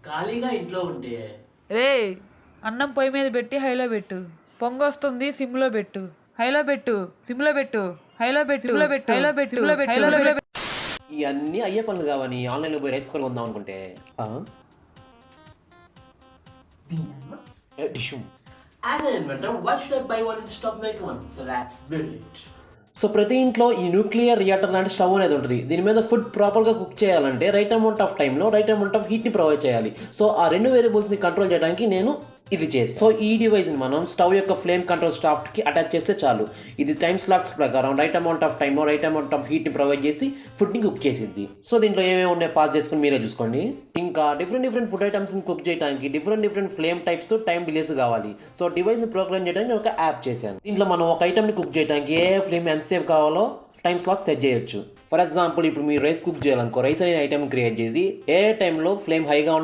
ఖాళీగా ఇంట్లో ఉంటే రే అన్నం పొయ్యి మీద పెట్టి హైలో పెట్టు. పొంగొస్తుంది సిమ్లో పెట్టు. హైలో పెట్టు, సిమ్లో పెట్టు, హైలో పెట్టు, హైలో పెట్టు, హైలో పెట్టు. ఇవన్నీ అయ్యే పనులు కావని ఆన్లైన్లో పోయి రైస్ కుక్కర్ కొందాం అనుకుంటే డిషు. As an inventor why should I buy one instead of make one? So let's build it. So ప్రతి ఇంట్లో ఈ న్యూక్లియర్ రియాక్టర్ లాంటి స్టవ్ అనేది ఉంటుంది. దీని మీద ఫుడ్ ప్రాపర్గా కుక్ చేయాలంటే రైట్ అమౌంట్ ఆఫ్ టైంలో రైట్ అమౌంట్ ఆఫ్ హీట్ని ప్రొవైడ్ చేయాలి. సో ఆ రెండు వేరియబుల్స్ని కంట్రోల్ చేయడానికి నేను ఇది చేసి సో ఈ డివైస్ని మనం స్టవ్ యొక్క ఫ్లేమ్ కంట్రోల్ స్టాఫ్ట్కి అటాచ్ చేస్తే చాలు. ఇది టైమ్ స్లాట్స్ ప్రకారం రైట్ అమౌంట్ ఆఫ్ టైంలో రైట్ అమౌంట్ ఆఫ్ హీట్ని ప్రొవైడ్ చేసి ఫుడ్ని కుక్ చేసింది. సో దీంట్లో ఏమేమి ఉన్నాయో పాస్ చేసుకుని మీరే చూసుకోండి. ఇంకా డిఫరెంట్ ఫుడ్ ఐటమ్స్ని కుక్ చేయడానికి different flame types time delays కావాలి. సో డివైస్ని ప్రోగ్రామ్ చేయడానికి ఒక యాప్ చేశాను. దీంట్లో మనం ఒక ఐటమ్ని కుక్ చేయడానికి ఏ ఫ్లేమ్ ఎంతసేపు కావాలో టైం స్లాట్స్ సెట్ చేయొచ్చు. ఫర్ ఎగ్జాంపుల్ ఇప్పుడు మీరు రైస్ కుక్ చేయాలనుకో, రైస్ అనే ఐటమ్ క్రియేట్ చేసి ఏ టైంలో ఫ్లేమ్ హైగా ఉన్న